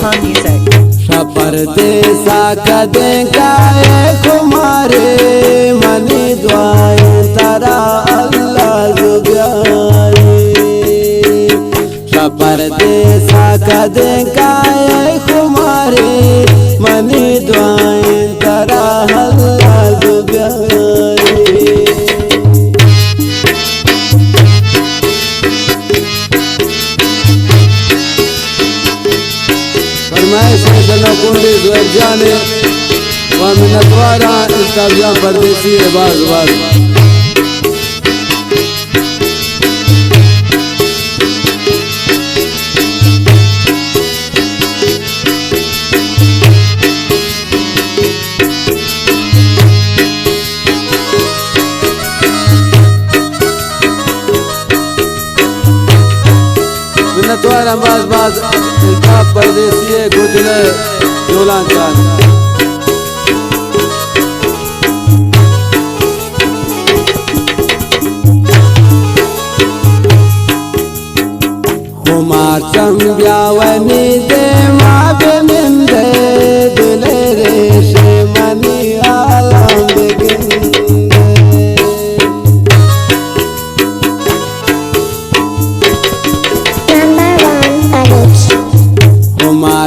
Islam Music. सफर देसा कदें काए कुमारे मनी दुआए तारा अल्लाह जुगारे। सफर देसा कदें काए कुमारे मनी दुआए तारा अल्लाह जुगारे। कुंडी जाने मिन्नतवारा इसका परदेसी है बाज बाज। मिन्नतवारा बाज बाज इसका परदेसी है गुजरे जोलांचान। कुमार चंब्यावनी दे माँ मिंदे दिले रेशे मनी आलम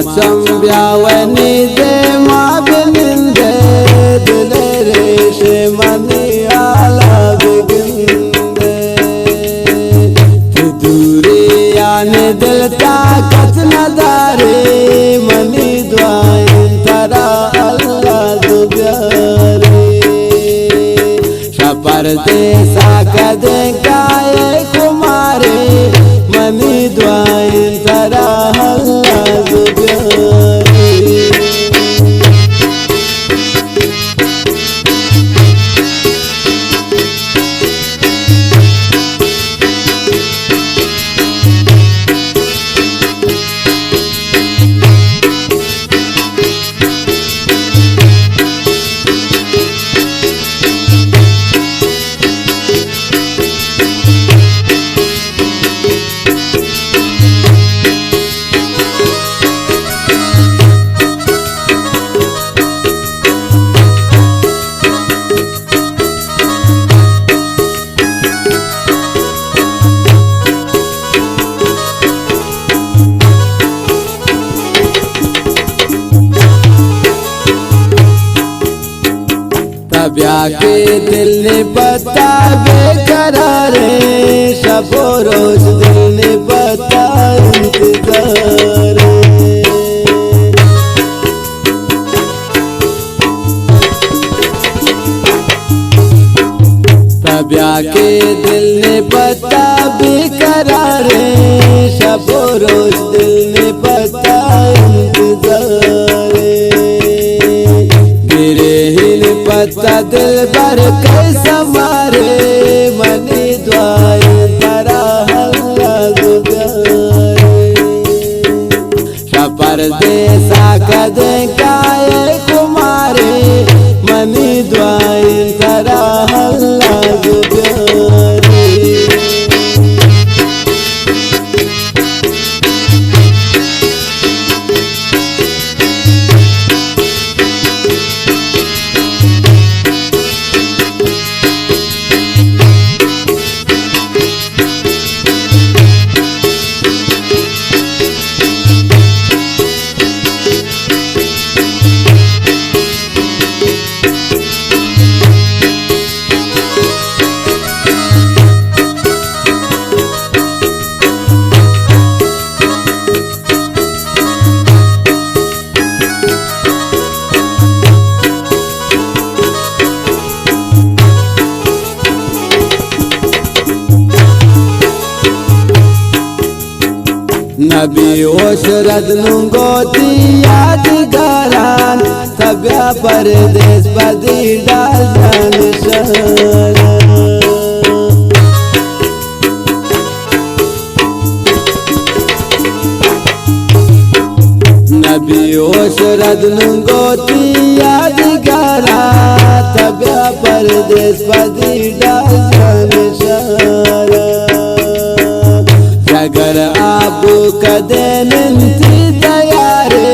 चंब्यावनी दे माँ बिंदे दिले रेशे मनी आला बिंदे। दूरी आने दिल ताकत नदारे मनी दुआएं तारा अल्लाह दुगारे। सफर देसा कदें काए कुमारे मनी दुआएं तारा अल्लाह दुगारे। ब्याह के दिल ने बता बेकरारे शबो रोज दिल ने बता इंतजार। ब्याह के दिल ने बता बेकरारे शबो रोज दिल ने बता इंतजार। पता दिल भर कैसा मारे मनी दुआएं तारा अल्लाह जुगारे। सफर देसा कदें काए कुमारे मनी दुआएं तारा अल्लाह जुगारे। नबी ओशरद नुंगोती यादगारान तब्या परदेस बदी डाल निशान। नबी ओशरद नुंगोती यादगारा तब्या परदेस बदी डाल निशान। जगर आबू कदे निंती तैयारे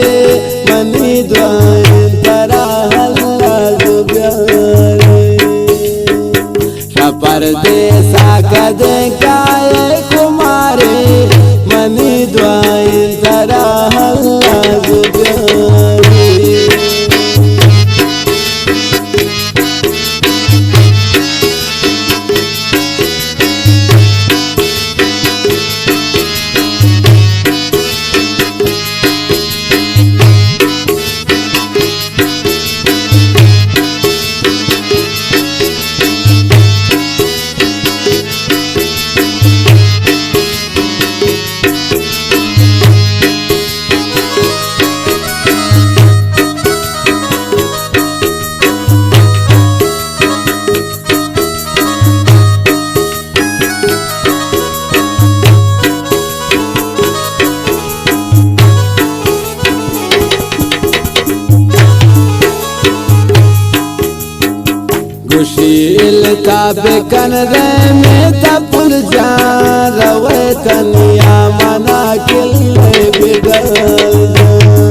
ताबे कन रे में तपुल जा रवे तनिया मना किले बिगल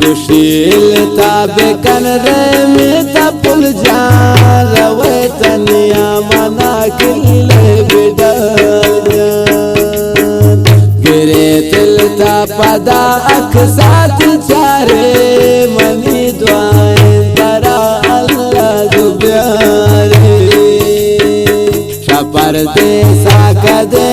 गुशील ताबे कन रे में तपुल जा रवे तनिया मना किले बिगल गिरे तिल ता पदा अख साथ चारे मनी दुआएं तरा अल्लाह गुब्यारे शपर दे सा कदे